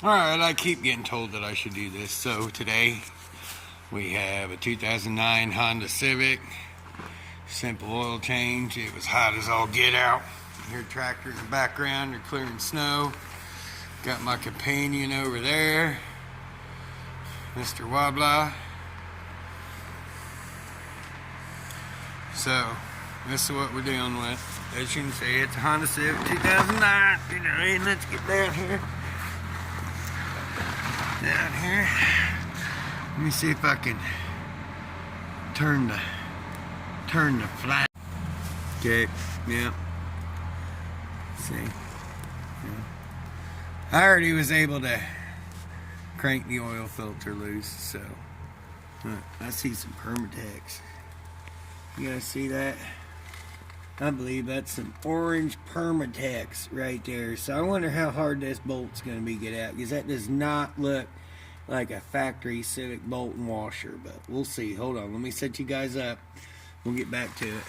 Alright, I keep getting told that I should do this. So today we have a 2009 Honda Civic. Simple oil change. It was hot as all get out. Your tractor in the background, they're clearing snow. Got my companion over there, Mr. Wabla. So this is what we're dealing with. As you can see, it's a Honda Civic 2009. And let's get down here. Let me see if I can turn the flat. Okay, yeah. See, yeah. I already was able to crank the oil filter loose, so I see some Permatex. You guys see that? I believe that's some orange Permatex right there. So I wonder how hard this bolt's going to be get out, because that does not look like a factory Civic bolt and washer, but we'll see. Hold on, let me set you guys up. We'll get back to it.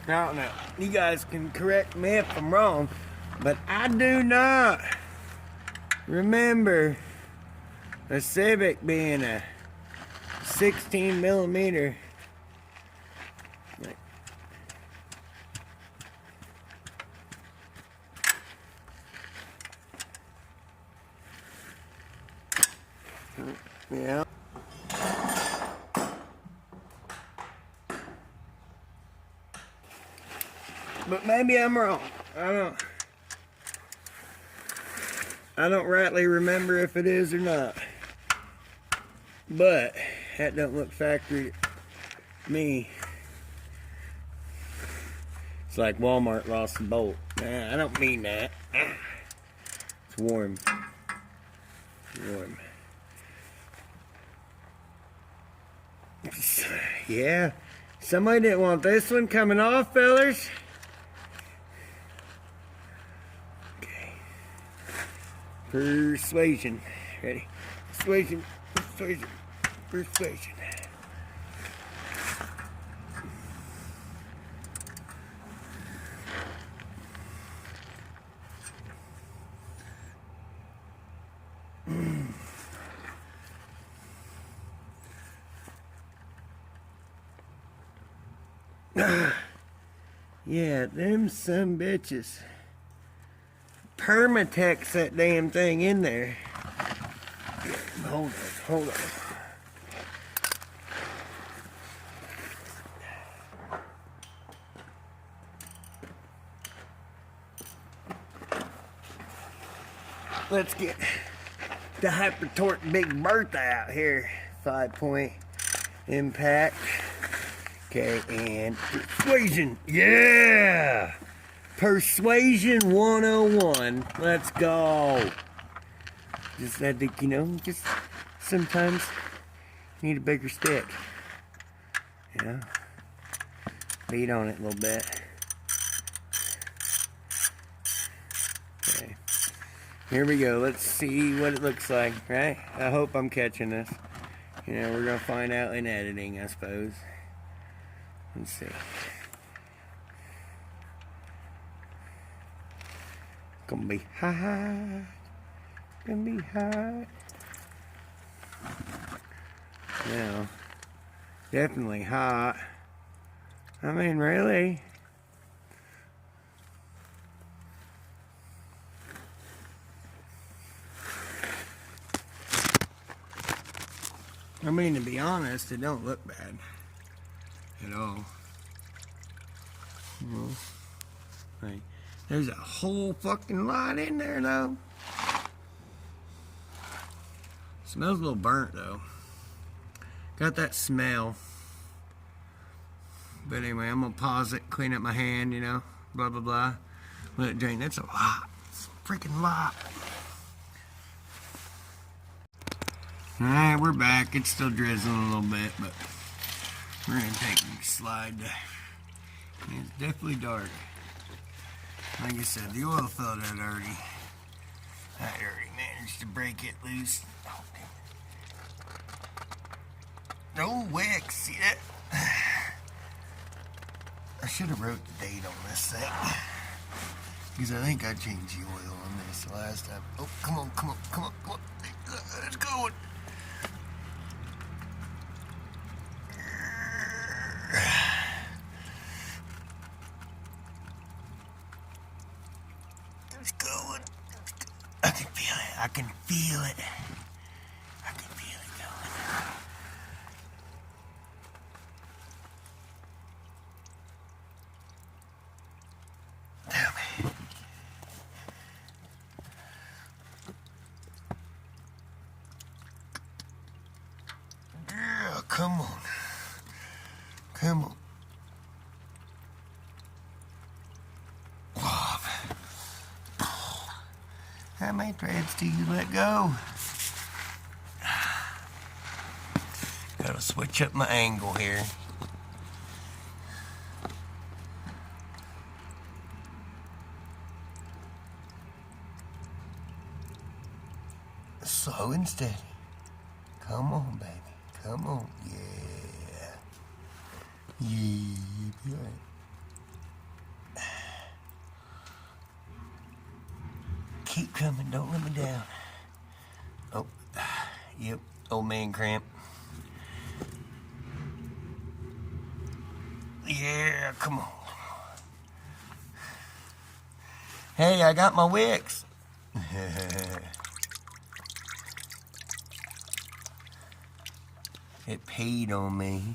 I don't know. You guys can correct me if I'm wrong, but I do not remember a Civic being a 16 millimeter. Yeah. But maybe I'm wrong. I don't rightly remember if it is or not. But that don't look factory to me. It's like Walmart lost a bolt. Nah, I don't mean that. It's warm. Warm. Yeah. Somebody didn't want this one coming off, fellers. Okay. Persuasion. Ready? Persuasion. Persuasion. Persuasion. Yeah, them some bitches. Permatex that damn thing in there. Hold on. Let's get the Hyper Torque Big Bertha out here. 5-point impact. Okay, and persuasion. Yeah! Persuasion 101. Let's go. Just had to, just sometimes you need a bigger stick. Yeah. Beat on it a little bit. Okay. Here we go. Let's see what it looks like, right? I hope I'm catching this. We're going to find out in editing, I suppose. Let's see. Gonna be hot. Gonna be hot. Now, definitely hot. I mean, really. I mean, to be honest, it don't look bad at all. Well, like, there's a whole fucking lot in there though. Smells a little burnt though. Got that smell. But anyway, I'm gonna pause it, clean up my hand, blah blah blah. Let it drain. That's a lot. It's a freaking lot. Alright, we're back. It's still drizzling a little bit, but we're gonna take a slide. It's definitely dark. Like I said, the oil filter had already managed to break it loose. Oh, no wick, see that? I should have wrote the date on this thing. Because I think I changed the oil on this the last time. Oh, come on, come on, come on, come on. It's going. It's going. I can feel it. I can feel it. I can feel it going. Tell me. Yeah, come on. Come on. How many threads do you let go? Gotta switch up my angle here. Slow and steady. Come on, baby. Come on. Yeah. Yeah, be all right. Keep coming, don't let me down. Oh, yep, old man cramp. Yeah, come on. Hey, I got my wicks. It peed on me.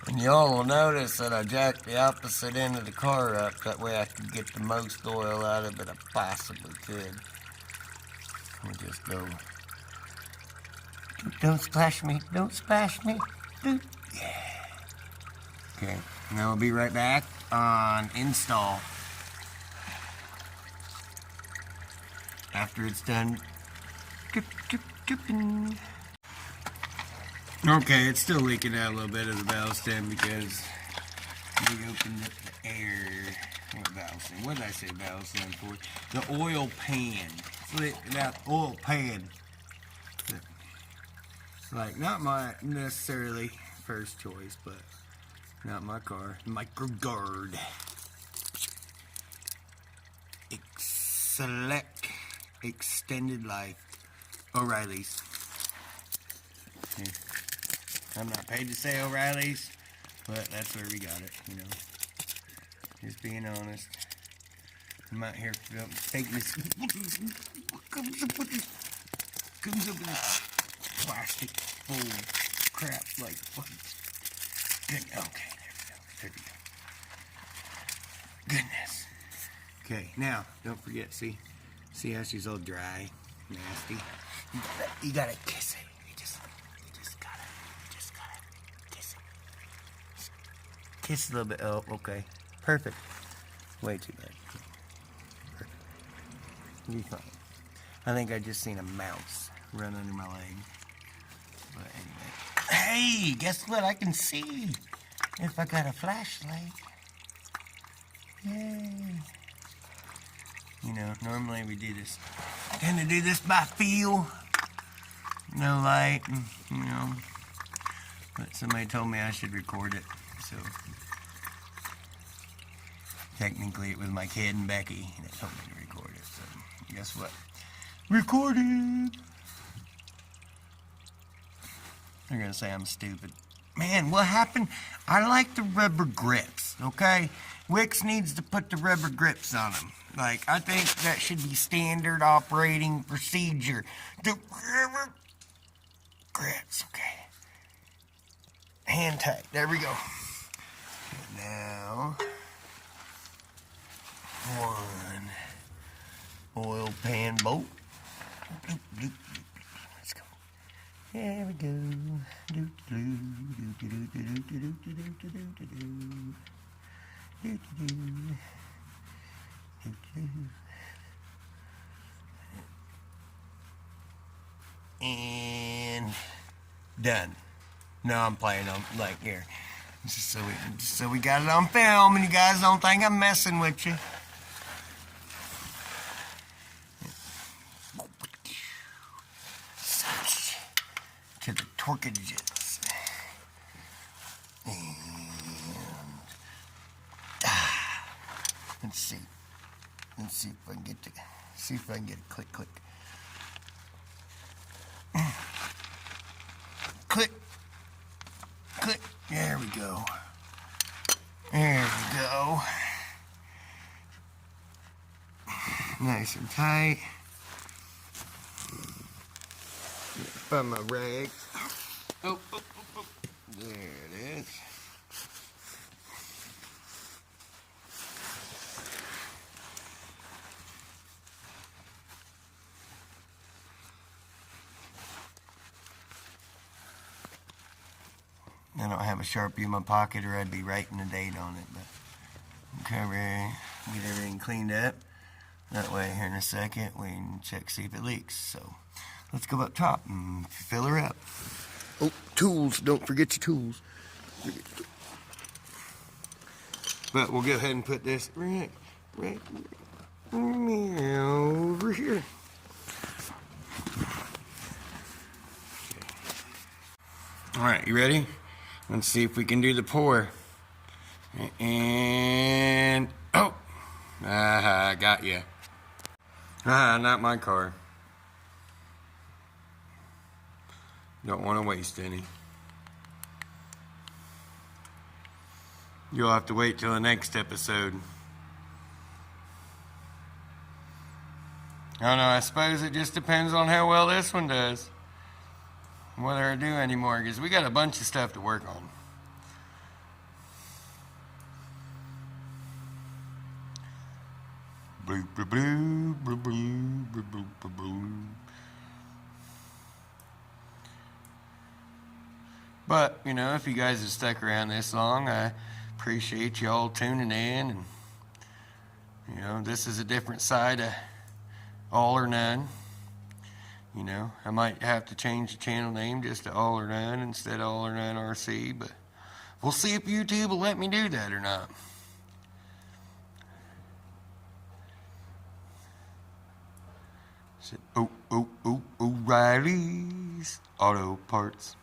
And y'all will notice that I jacked the opposite end of the car up. That way I can get the most oil out of it I possibly could. We'll just go. Don't splash me. Don't splash me. Yeah. Okay. Now we'll be right back on install. After it's done. Drip, drip, dripping. Okay, it's still leaking out a little bit of the valve stem because we opened up the air. What valve stem? What did I say valve stem for? The oil pan. It's that oil pan. It's like not my necessarily first choice, but not my car. Microguard. Select extended life O'Reilly's. Yeah. I'm not paid to say O'Reilly's, but that's where we got it, you know. Just being honest. I'm out here taking this. What comes up with this plastic full crap like fudge. Good. Okay, there we go. Goodness. Okay, now don't forget. See how she's all dry, nasty. You gotta kiss it. You just gotta kiss it. Kiss a little bit. Oh, okay. Perfect. Way too bad. Perfect. You're fine. I think I just seen a mouse run under my leg. But anyway. Hey, guess what? I can see if I got a flashlight. Yay. You know, normally we do this. I tend to do this by feel. No light, and, you know. But somebody told me I should record it, so. Technically, it was my kid and Becky that told me to record it, so guess what? Recorded! They're gonna say I'm stupid. Man, what happened? I like the rubber grips, okay? Wix needs to put the rubber grips on them. Like, I think that should be standard operating procedure. The rubber grips, okay. Hand tight, there we go. Okay, now, one oil pan bolt. Bloop, bloop, bloop. Let's go. There we go. Bloop, bloop. And done. No, I'm playing on like here. Just so we got it on film and you guys don't think I'm messing with you. To the torquages. And let's see. Let's see if I can get a click. Click. There we go. Nice and tight. Find my rag. Oh. There it is. I don't have a Sharpie in my pocket or I'd be writing the date on it, but get everything cleaned up. That way here in a second we can check, see if it leaks. So let's go up top and fill her up. Oh, tools, don't forget your tools. But we'll go ahead and put this right over here. All right, you ready? Let's see if we can do the pour. And, oh, I got you. Not my car. Don't want to waste any. You'll have to wait till the next episode. I don't know, I suppose it just depends on how well this one does. Whether I do anymore, because we got a bunch of stuff to work on. Blue, blue, blue, blue, blue, blue, blue, blue, blue. But, you know, if you guys have stuck around this long, I appreciate you all tuning in. And, you know, this is a different side of All or None. You know, I might have to change the channel name just to All or None instead of All or None RC, but we'll see if YouTube will let me do that or not. O'Reilly's Auto Parts.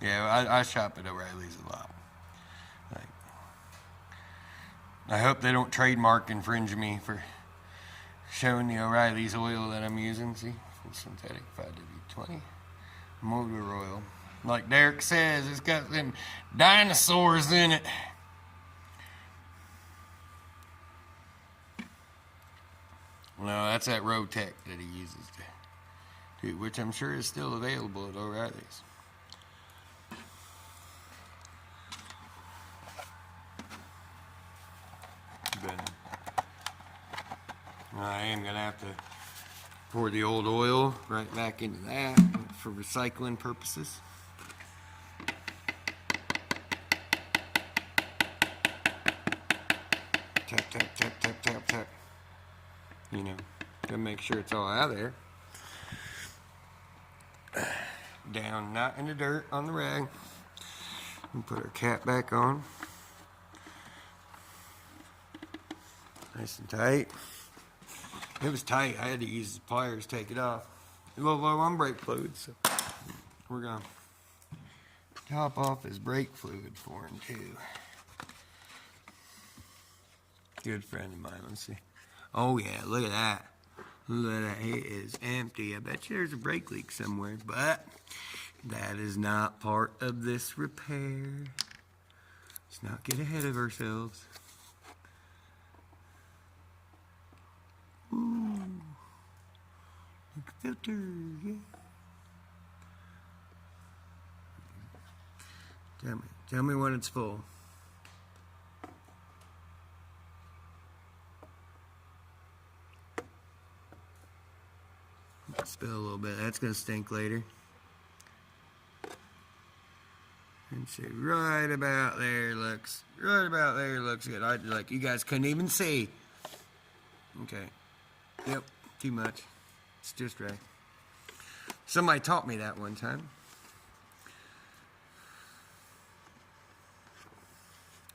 Yeah, I shop at O'Reilly's a lot. Like, I hope they don't trademark infringe me for showing the O'Reilly's oil that I'm using. See, full synthetic 5W20 motor oil. Like Derek says, it's got them dinosaurs in it. No, that's that Rotec that he uses to do, which I'm sure is still available at O'Reilly's. But I am going to have to pour the old oil right back into that for recycling purposes. Tap, tap, tap, tap, tap, tap. You know, gotta make sure it's all out of there. Down, not in the dirt, on the rag. And put our cap back on. Nice and tight. It was tight. I had to use the pliers to take it off. A little low on brake fluid, so we're gonna top off his brake fluid for him too. Good friend of mine. Let's see. Oh yeah, look at that. Look at that. It is empty. I bet you there's a brake leak somewhere, but that is not part of this repair. Let's not get ahead of ourselves. Ooh. Like a filter, yeah. Tell me when it's full. Spill a little bit. That's gonna stink later. See, right about there looks good. Like you guys couldn't even see. Okay. Yep, too much. It's just right. Somebody taught me that one time.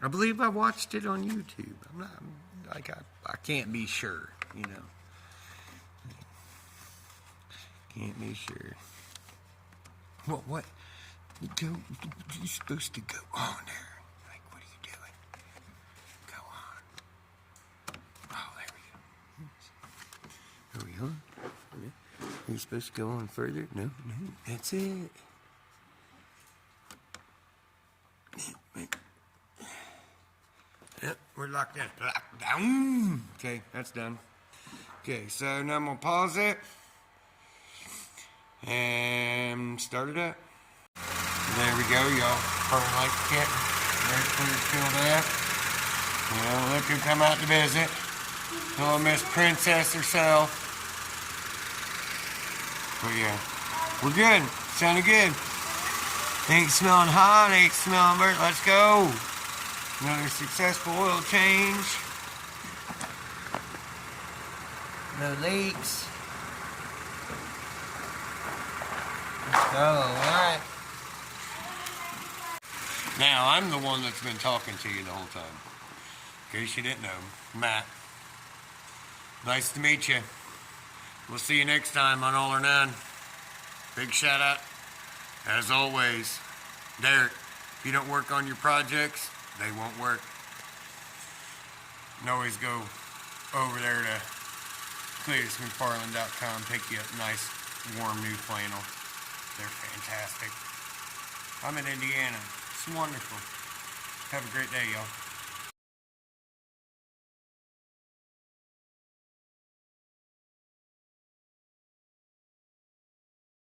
I believe I watched it on YouTube. I'm not like I can't be sure, you know. Can't be sure. What? You're supposed to go on there. Like, what are you doing? Go on. Oh, there we go. Are we on? Are you supposed to go on further? No. That's it. Yep, we're locked in. Locked down. Okay, that's done. Okay, so now I'm gonna pause it and start it up. There we go, y'all. Probably like the kitten. Very clear filled up. Well, look who come out to visit. Little Miss Princess herself. But yeah, we're good. Sounded good. Ain't smelling hot, ain't smelling burnt. Let's go. Another successful oil change. No leaks. Let's go, alright. Now, I'm the one that's been talking to you the whole time. In case you didn't know. Matt. Nice to meet you. We'll see you next time on AllOrNone. Big shout out, as always, Derek. If you don't work on your projects, they won't work. You can always go over there to cletusmcfarland.com, pick you up nice, warm new flannel. They're fantastic. I'm in Indiana. It's wonderful. Have a great day, y'all.